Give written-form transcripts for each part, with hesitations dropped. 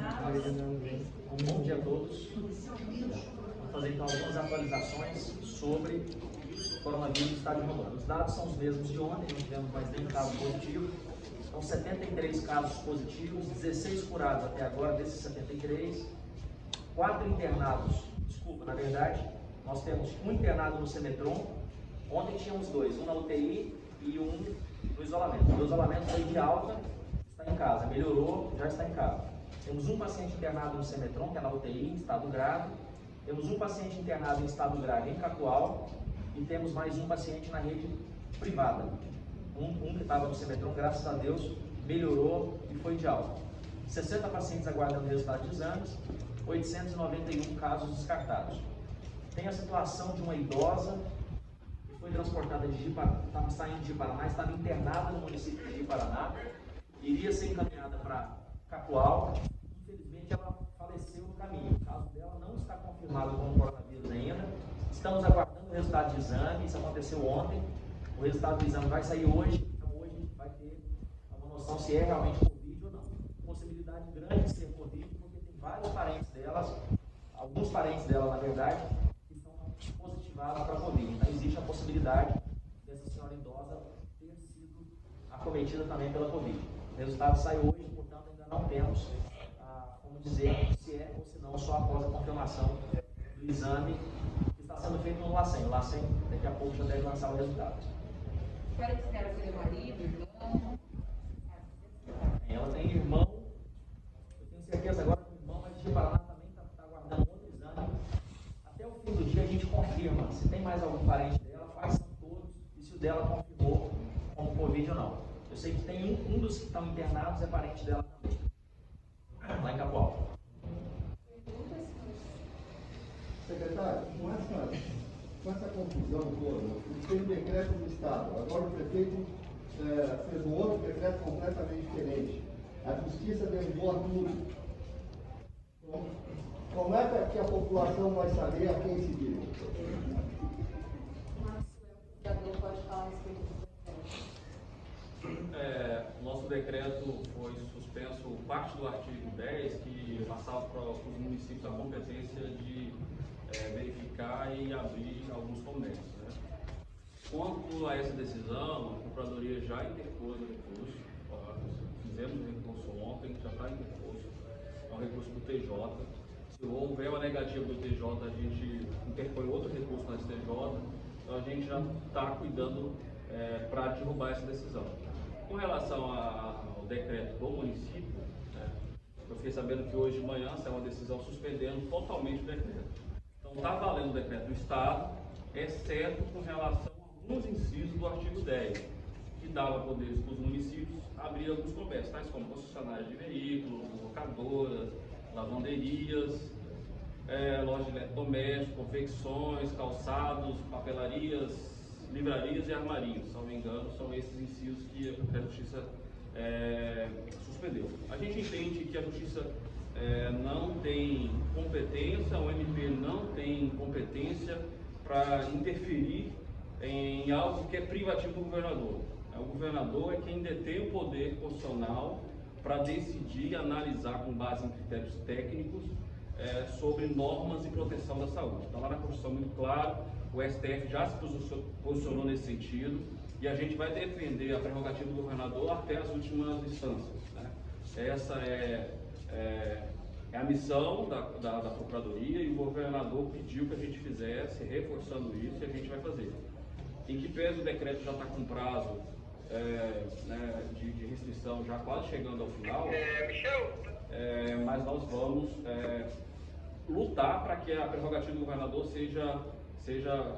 Bom dia a todos. Vou fazer então algumas atualizações sobre o coronavírus no estado de Rondônia. Os dados são os mesmos de ontem, não tivemos mais nenhum caso positivo. São 73 casos positivos, 16 curados até agora desses 73, 4 internados, na verdade, nós temos um internado no Semetron, ontem tínhamos 2, um na UTI e um no isolamento. O isolamento foi de alta, está em casa, melhorou, já está em casa. Temos um paciente internado no Semetron, que é na UTI, em estado grave. Temos um paciente internado em estado grave em Cacoal e temos mais um paciente na rede privada. Um que estava no Semetron, graças a Deus, melhorou e foi de alta. 60 pacientes aguardando resultado de exames, 891 casos descartados. Tem a situação de uma idosa que foi transportada de Ji-Paraná, estava saindo de Ji-Paraná, estava internada no município de Ji-Paraná, iria ser encaminhada para Cacoal. Infelizmente, ela faleceu no caminho. O caso dela não está confirmado como coronavírus ainda. Estamos aguardando o resultado de exame. Isso aconteceu ontem. O resultado do exame vai sair hoje. Então, hoje a gente vai ter uma noção se é realmente Covid ou não. Possibilidade grande de ser Covid, porque tem vários parentes delas, alguns parentes dela, na verdade, que estão positivados para Covid. Então, existe a possibilidade dessa senhora idosa ter sido acometida também pela Covid. O resultado sai hoje, portanto, ainda não temos como dizer se é ou se não, só após a confirmação do exame que está sendo feito no LACEN. O LACEN, daqui a pouco, já deve lançar o resultado. Espera que espera ser marido, irmão. Ela tem irmão, eu tenho certeza agora que o irmão vai de Ji-Paraná também está aguardando outro exame. Até o fim do dia a gente confirma se tem mais algum parente dela, quais são todos e se o dela confirmou como Covid ou não. Eu sei que tem um dos que estão internados é parente dela também, lá em Capoal. Secretário, com essa confusão toda, tem um decreto do Estado, agora o prefeito fez um outro decreto completamente diferente. A Justiça derrubou tudo. Como é que a população vai saber a quem seguir? Pode falar a respeito do nosso decreto foi suspenso parte do artigo 10, que passava para os municípios a competência de verificar e abrir alguns comércios. Né? Quanto a essa decisão, a Procuradoria já interpôs o recurso, fizemos o recurso ontem, já está interposto, é um recurso do TJ. Se houver uma negativa do TJ, a gente interpõe outro recurso na STJ, então a gente já está cuidando para derrubar essa decisão. Com relação ao decreto do município, eu fiquei sabendo que hoje de manhã saiu uma decisão suspendendo totalmente o decreto. Então está valendo o decreto do Estado, exceto com relação a alguns incisos do artigo 10, que dava poderes para os municípios abrir alguns comércios, tais como concessionárias de veículos, locadoras, lavanderias, lojas de eletrodomésticos, confecções, calçados, papelarias, livrarias e armarios. Se não me engano, são esses incisos que a Justiça suspendeu. A gente entende que a Justiça não tem competência, o MP não tem competência para interferir em algo que é privativo do governador. O governador é quem detém o poder constitucional para decidir e analisar com base em critérios técnicos sobre normas e proteção da saúde. Está lá na Constituição muito claro, o STF já se posicionou nesse sentido e a gente vai defender a prerrogativa do governador até as últimas instâncias. Né? Essa é a missão da Procuradoria e o governador pediu que a gente fizesse, reforçando isso, e a gente vai fazer. Em que pese o decreto já está com prazo de restrição já quase chegando ao final, mas nós vamos lutar para que a prerrogativa do governador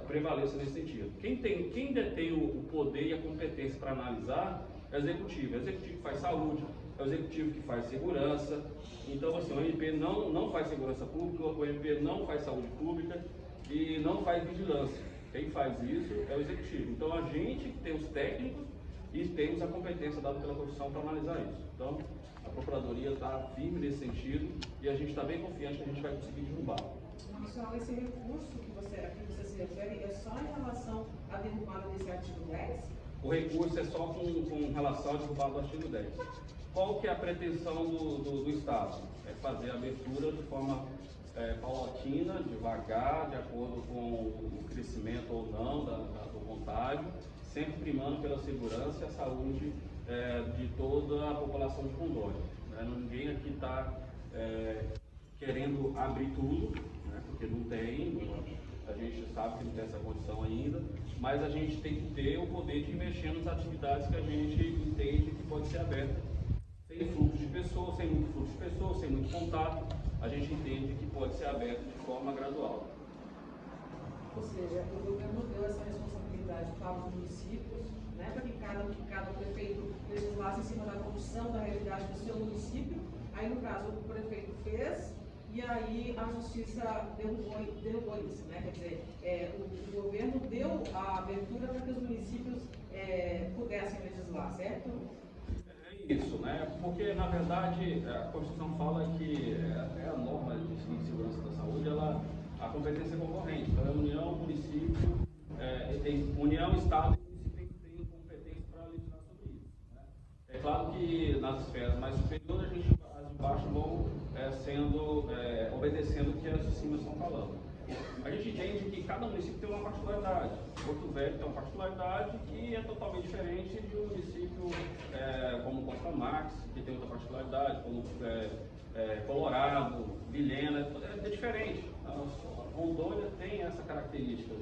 prevaleça nesse sentido. Quem detém o poder e a competência para analisar é o executivo que faz saúde, é o executivo que faz segurança. Então, assim, o MP não faz segurança pública, o MP não faz saúde pública e não faz vigilância. Quem faz isso é o executivo. Então, a gente tem os técnicos e temos a competência dada pela Constituição para analisar isso. Então, a Procuradoria está firme nesse sentido e a gente está bem confiante que a gente vai conseguir derrubar. Marcelo, esse recurso a que você se refere é só em relação à derrubada desse artigo 10? O recurso é só com relação à derrubada do artigo 10. Qual que é a pretensão do Estado? É fazer a abertura de forma paulatina, devagar, de acordo com o crescimento ou não do contágio, sempre primando pela segurança e a saúde de toda a população de Rondônia. Ninguém aqui está querendo abrir tudo, né, porque não tem, a gente sabe que não tem essa condição ainda, mas a gente tem que ter o poder de mexer nas atividades que a gente entende que pode ser aberta. Sem fluxo de pessoas, sem muito fluxo de pessoas, sem muito contato, a gente entende que pode ser aberto de forma gradual. Ou seja, o governo deu essa responsabilidade para os municípios, né, para que cada prefeito legislasse em cima da condução da realidade do seu município. Aí, no caso, o prefeito fez, e aí a justiça derrubou isso, né? Quer dizer, o governo deu a abertura para que os municípios pudessem legislar, certo? É isso, né? Porque, na verdade, a Constituição fala que a norma de segurança da saúde, a competência é concorrente. Então, é União, município, União, Estado e município tem competência para legislar sobre isso, né? É claro que nas esferas mais superiores, as de baixo vão obedecendo o que as de cima estão falando. A gente entende que cada município tem uma particularidade. Porto Velho tem uma particularidade que é totalmente diferente de um município como Costa Marques, que tem outra particularidade, como Colorado, Vilhena, é diferente. A Rondônia tem essa característica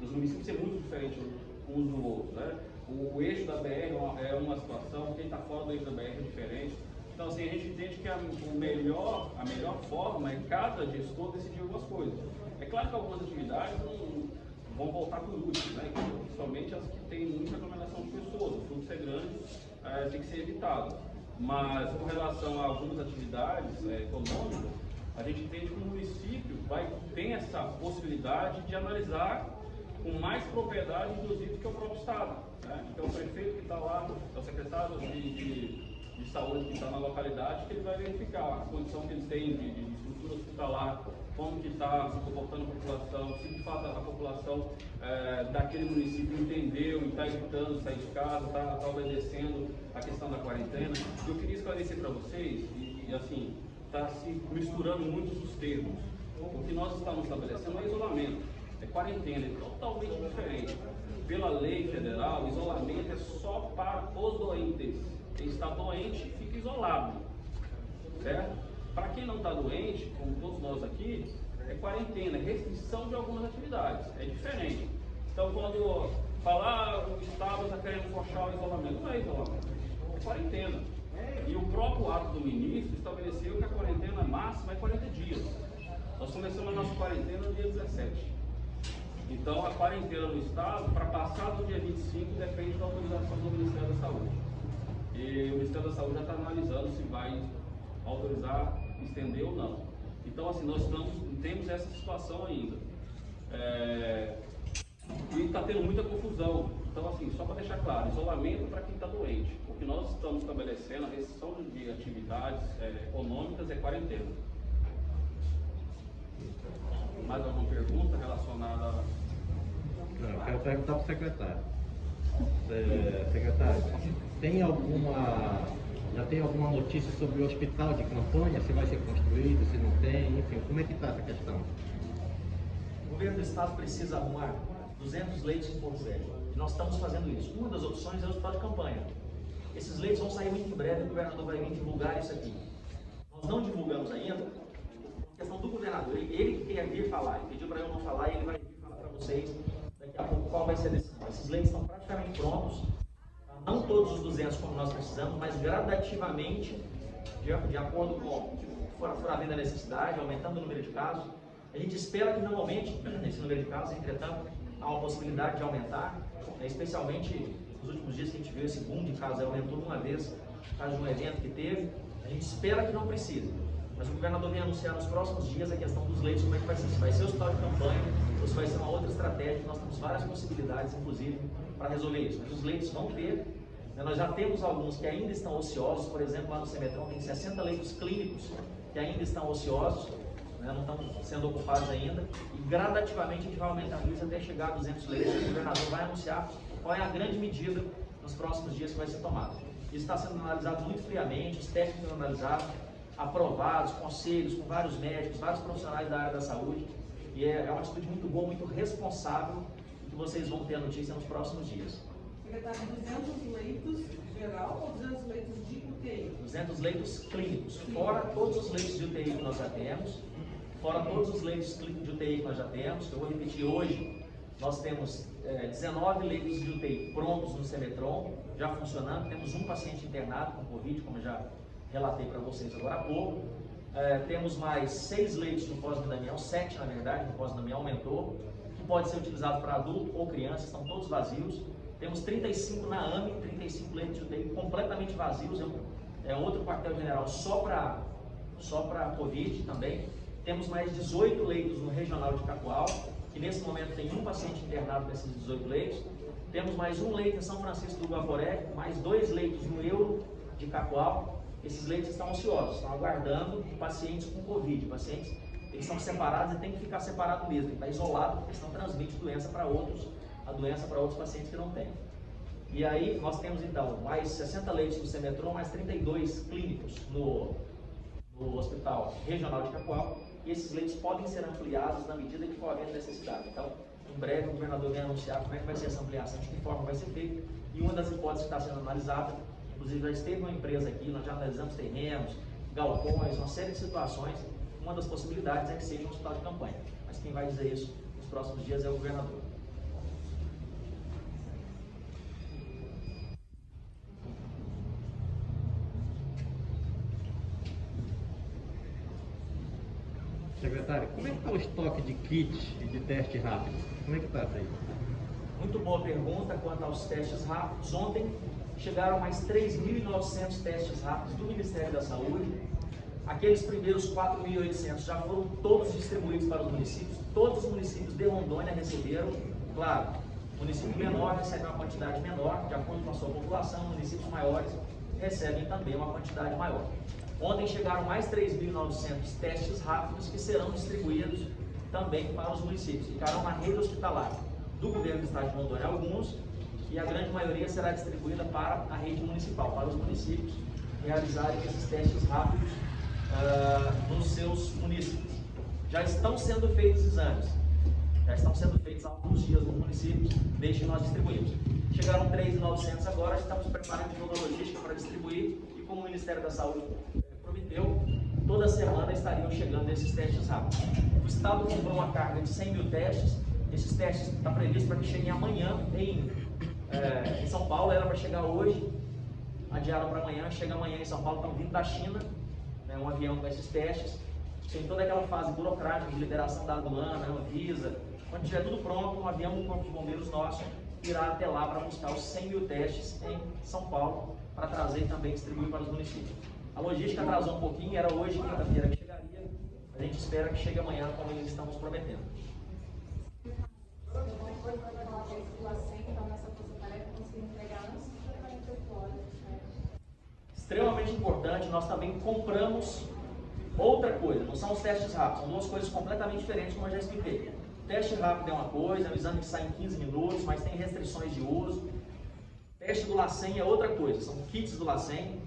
dos municípios ser muito diferentes uns do outro, né? O eixo da BR é uma situação, quem está fora do eixo da BR é diferente. Então, assim, a gente entende que a melhor forma é cada gestor decidir algumas coisas. É claro que algumas atividades vão voltar por último, né? Principalmente as que têm muita aglomeração de pessoas. O fluxo é grande, tem que ser evitado. Mas, com relação a algumas atividades econômicas, a gente entende que o município tem essa possibilidade de analisar com mais propriedade, inclusive, que o próprio Estado, né? Então, o prefeito que está lá, é o secretário de saúde que está na localidade, que ele vai verificar a condição que eles têm de estrutura hospitalar, como que está se comportando a população, se de fato a população daquele município entendeu e está evitando sair de casa, está obedecendo a questão da quarentena. Eu queria esclarecer para vocês, e assim, está se misturando muitos os termos. O que nós estamos estabelecendo é isolamento, é quarentena, é totalmente diferente. Pela lei federal, isolamento é só para os doentes. Quem está doente fica isolado, certo? Para quem não está doente, como todos nós aqui, é quarentena, é restrição de algumas atividades, é diferente. Então, quando falar o Estado está querendo forçar o isolamento, não é isolamento, é quarentena. E o próprio ato do ministro estabeleceu que a quarentena máxima é 40 dias. Nós começamos a nossa quarentena no dia 17. Então, a quarentena no Estado, para passar do dia 25, depende da autorização do Ministério da Saúde. E o Ministério da Saúde já está analisando se vai autorizar, estender ou não. Então, assim, nós temos essa situação ainda. E está tendo muita confusão. Então, assim, só para deixar claro, isolamento para quem está doente. O que nós estamos estabelecendo, a restrição de atividades econômicas é quarentena. Mais alguma pergunta relacionada a... Não, eu quero perguntar para o secretário. Secretário, já tem alguma notícia sobre o hospital de campanha? Se vai ser construído, se não tem, enfim, como é que está essa questão? O governo do estado precisa arrumar 200 leitos em Porto Velho. E nós estamos fazendo isso. Uma das opções é o hospital de campanha. Esses leitos vão sair muito em breve, o governador vai vir divulgar isso aqui. Nós não divulgamos ainda, por questão do governador. Ele que quer vir falar, ele pediu para eu não falar e ele vai vir falar para vocês daqui a pouco qual vai ser a decisão. Esses leitos estão praticamente prontos, não todos os 200 como nós precisamos, mas gradativamente, de acordo com o que for havendo a necessidade, aumentando o número de casos. A gente espera que não aumente esse número de casos, entretanto, há uma possibilidade de aumentar, especialmente nos últimos dias que a gente viu esse boom de casos, aumentou de uma vez, por causa de um evento que teve. A gente espera que não precise, mas o governador vem anunciar nos próximos dias a questão dos leitos, como é que vai ser, se vai ser o hospital de campanha ou se vai ser uma outra estratégia, nós temos várias possibilidades, inclusive, para resolver isso. Mas os leitos vão ter, nós já temos alguns que ainda estão ociosos, por exemplo, lá no Cemetrão tem 60 leitos clínicos que ainda estão ociosos, não estão sendo ocupados ainda, e gradativamente a gente vai aumentando isso até chegar a 200 leitos. O governador vai anunciar qual é a grande medida nos próximos dias que vai ser tomada. Isso está sendo analisado muito friamente, os técnicos analisaram, aprovados, conselhos com vários médicos, vários profissionais da área da saúde, e é uma atitude muito boa, muito responsável, que vocês vão ter a notícia nos próximos dias. Secretário, 200 leitos geral ou 200 leitos de UTI? 200 leitos clínicos, fora todos os leitos de UTI que nós já temos, fora todos os leitos clínicos de UTI que nós já temos. Eu vou repetir hoje, nós temos 19 leitos de UTI prontos no Semetron, já funcionando. Temos um paciente internado com Covid, como eu já relatei para vocês agora há pouco. Temos mais 6 leitos no Cosme Damião, 7 na verdade, no Cosme Damião aumentou, que pode ser utilizado para adulto ou criança, estão todos vazios. Temos 35 na AME, 35 leitos de UTI completamente vazios, é outro quartel-general só para Covid também. Temos mais 18 leitos no Regional de Cacoal, que nesse momento tem um paciente internado nesses 18 leitos. Temos mais um leito em São Francisco do Guaporé, mais 2 leitos no Euro de Cacoal. Esses leitos estão ociosos, estão aguardando pacientes com Covid. Pacientes, eles são separados e tem que ficar separado mesmo, tem que estar isolado, porque senão transmite a doença para outros pacientes que não têm. E aí nós temos então mais 60 leitos no Semetron, mais 32 clínicos no Hospital Regional de Cacoal, e esses leitos podem ser ampliados na medida que for havendo necessidade. Então, em breve o governador vem anunciar como é que vai ser essa ampliação, de que forma vai ser feita, e uma das hipóteses que está sendo analisada, inclusive já esteve uma empresa aqui, nós já analisamos terrenos, galpões, uma série de situações. Uma das possibilidades é que seja um hospital de campanha, mas quem vai dizer isso nos próximos dias é o governador. Secretário, como é que está o estoque de kits e de teste rápido? Como é que está isso aí? Muito boa pergunta quanto aos testes rápidos. Ontem chegaram mais 3.900 testes rápidos do Ministério da Saúde. Aqueles primeiros 4.800 já foram todos distribuídos para os municípios. Todos os municípios de Rondônia receberam. Claro, município menor recebe uma quantidade menor, de acordo com a sua população. Municípios maiores recebem também uma quantidade maior. Ontem chegaram mais 3.900 testes rápidos que serão distribuídos também para os municípios. Ficarão na rede hospitalar do governo do estado de Rondônia alguns, e a grande maioria será distribuída para a rede municipal, para os municípios realizarem esses testes rápidos nos seus municípios. Já estão sendo feitos exames, já estão sendo feitos há alguns dias nos municípios, desde que nós distribuímos. Chegaram 3.900 agora, estamos preparando toda a logística para distribuir, e como o Ministério da Saúde prometeu, toda semana estariam chegando esses testes rápidos. O Estado comprou uma carga de 100 mil testes, esses testes está previsto para que cheguem amanhã em São Paulo, era para chegar hoje, adiaram para amanhã, chega amanhã em São Paulo, estão vindo da China, um avião com esses testes. Tem toda aquela fase burocrática de liberação da aduana, Anvisa. Quando tiver tudo pronto, um avião do Corpo de Bombeiros nosso irá até lá para buscar os 100 mil testes em São Paulo, para trazer e também distribuir para os municípios. A logística atrasou um pouquinho, era hoje, quinta-feira, que chegaria. A gente espera que chegue amanhã, como eles estão nos prometendo. Extremamente importante, nós também compramos outra coisa, não são os testes rápidos, são duas coisas completamente diferentes, como eu já expliquei. Teste rápido é uma coisa, é um exame que sai em 15 minutos, mas tem restrições de uso. Teste do LACEN é outra coisa, são kits do LACEN.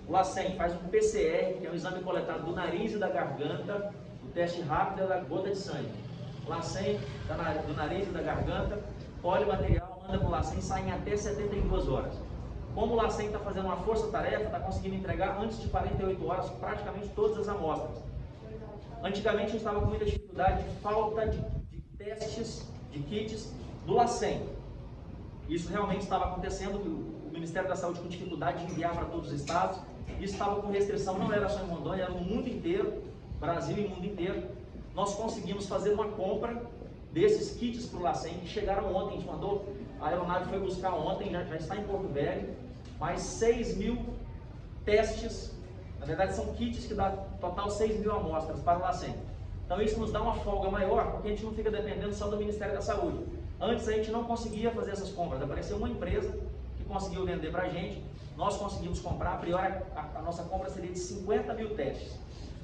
O LACEN faz um PCR, que é um exame coletado do nariz e da garganta. O teste rápido é da gota de sangue. O LACEN do nariz e da garganta, polimaterial, manda para o LACEN, sai em até 72 horas. Como o LACEN está fazendo uma força-tarefa, está conseguindo entregar antes de 48 horas praticamente todas as amostras. Antigamente a gente estava com muita dificuldade de falta de testes, de kits do LACEN. Isso realmente estava acontecendo, o Ministério da Saúde com dificuldade de enviar para todos os estados. Isso estava com restrição, não era só em Rondônia, era no mundo inteiro, Brasil e mundo inteiro. Nós conseguimos fazer uma compra desses kits para o LACEN, que chegaram ontem, a gente mandou, a aeronave foi buscar ontem, já está em Porto Velho, mais 6 mil testes, na verdade são kits que dá total 6 mil amostras para o LACEN. Então isso nos dá uma folga maior, porque a gente não fica dependendo só do Ministério da Saúde. Antes a gente não conseguia fazer essas compras, apareceu uma empresa que conseguiu vender para a gente, nós conseguimos comprar, a priori a nossa compra seria de 50 mil testes.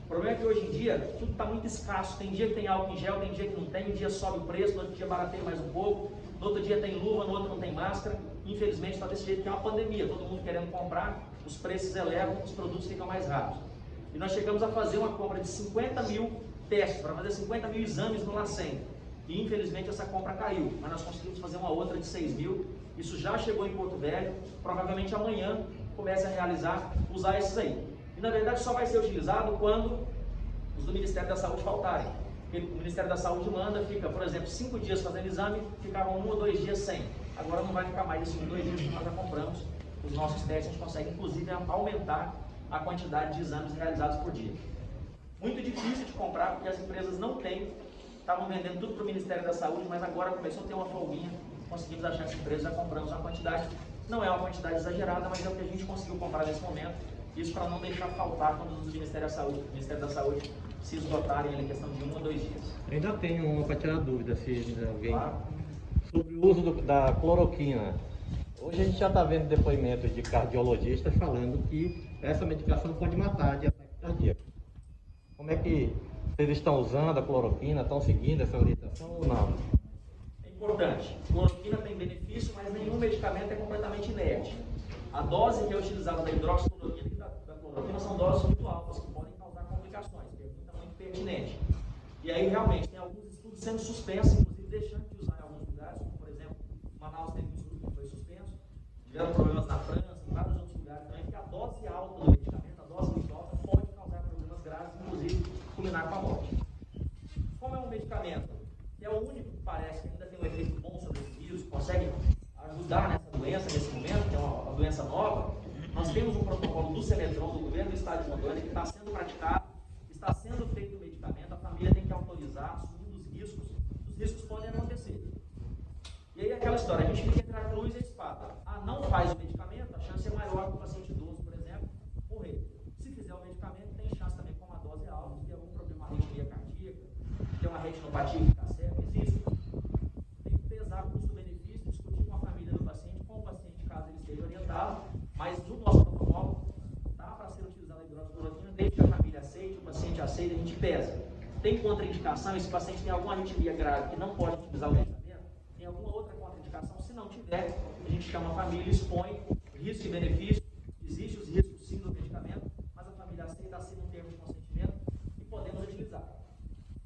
O problema é que hoje em dia tudo está muito escasso, tem dia que tem álcool em gel, tem dia que não tem, um dia sobe o preço, no outro dia barateia mais um pouco, no outro dia tem luva, no outro não tem máscara. Infelizmente está desse jeito que é uma pandemia, todo mundo querendo comprar, os preços elevam, os produtos ficam mais raros. E nós chegamos a fazer uma compra de 50 mil testes, para fazer 50 mil exames no LACEN. E infelizmente essa compra caiu, mas nós conseguimos fazer uma outra de 6 mil. Isso já chegou em Porto Velho, provavelmente amanhã comece a realizar, usar esses aí. E na verdade só vai ser utilizado quando os do Ministério da Saúde faltarem. Porque o Ministério da Saúde manda, fica, por exemplo, 5 dias fazendo exame, ficavam 1 ou 2 dias sem. Agora não vai ficar mais esses 1 ou 2 dias que nós já compramos. Os nossos testes a gente consegue inclusive aumentar a quantidade de exames realizados por dia. Muito difícil de comprar porque as empresas não têm, estavam vendendo tudo para o Ministério da Saúde, mas agora começou a ter uma folguinha, conseguimos achar essa empresa, já compramos uma quantidade, não é uma quantidade exagerada, mas é o que a gente conseguiu comprar nesse momento, isso para não deixar faltar quando os do Ministério da Saúde se esgotarem em questão de 1 ou 2 dias. Eu ainda tenho uma para tirar dúvida, se alguém... Claro. Sobre o uso da cloroquina. Hoje a gente já está vendo depoimentos de cardiologistas falando que essa medicação pode matar de ataque cardíaco. Como é que vocês estão usando a cloroquina? Estão seguindo essa orientação ou não? É importante. Cloroquina tem benefício, mas nenhum medicamento é completamente inerte. A dose que é utilizada da hidroxicloroquina e da cloroquina são doses muito altas, que podem causar complicações. Pergunta muito pertinente. E aí, realmente, tem alguns estudos sendo suspensos, inclusive deixando de usar em alguns lugares, como, por exemplo, Manaus teve um estudo que foi suspenso. Tiveram problemas na França, em vários outros lugares também, porque a dose alta do medicamento, a dose muito alta, pode causar problemas graves, inclusive culminar com a morte. Como é um medicamento que é o único que parece que ainda tem um efeito bom sobre esse vírus, consegue ajudar nessa doença nesse momento, que é uma doença nova, nós temos um protocolo do Semetron, do governo do estado de Rondônia, que está sendo praticado, está sendo feito o medicamento, a família tem que autorizar, assumindo os riscos podem acontecer. E aí aquela história, a gente fica entre a cruz e a espada. Não faz o medicamento, a chance é maior do paciente idoso, por exemplo, morrer. Se fizer o medicamento, tem chance também, como a dose é alta, de ter algum problema, uma arritmia cardíaca, ter uma retinopatia que fica certa, existe. Tem que pesar custo-benefício, discutir com a família do paciente, com o paciente, caso ele esteja orientado, mas no nosso protocolo, dá para ser utilizada a hidroxicloroquina, desde que a família aceite, o paciente aceita, a gente pesa. Tem contraindicação, esse paciente tem alguma arritmia grave que não pode utilizar o medicamento, tem alguma outra contraindicação, se não tiver, a gente chama a família, expõe risco e benefício, existe os riscos sim do medicamento, mas a família aceita, assina um termo de consentimento e podemos utilizar.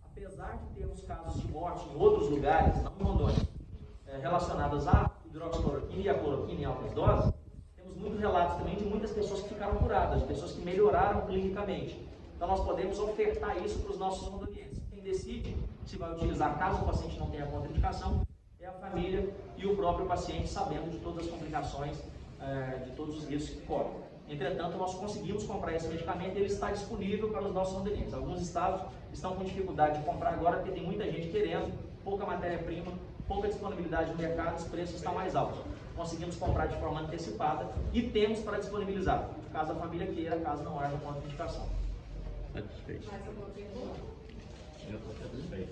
Apesar de termos casos de morte em outros lugares, não em Rondônia, relacionados à hidroxicloroquina e à cloroquina em altas doses, temos muitos relatos também de muitas pessoas que ficaram curadas, de pessoas que melhoraram clinicamente. Então nós podemos ofertar isso para os nossos rondonienses. Quem decide se vai utilizar, caso o paciente não tenha contraindicação, é a família e o próprio paciente, sabendo de todas as complicações, de todos os riscos que correm. Entretanto, nós conseguimos comprar esse medicamento e ele está disponível para os nossos rondonienses. Alguns estados estão com dificuldade de comprar agora porque tem muita gente querendo, pouca matéria-prima, pouca disponibilidade no mercado, os preços estão mais altos. Conseguimos comprar de forma antecipada e temos para disponibilizar, caso a família queira, caso não haja contraindicação. Satisfeito. Mais alguma pergunta? Eu estou satisfeito.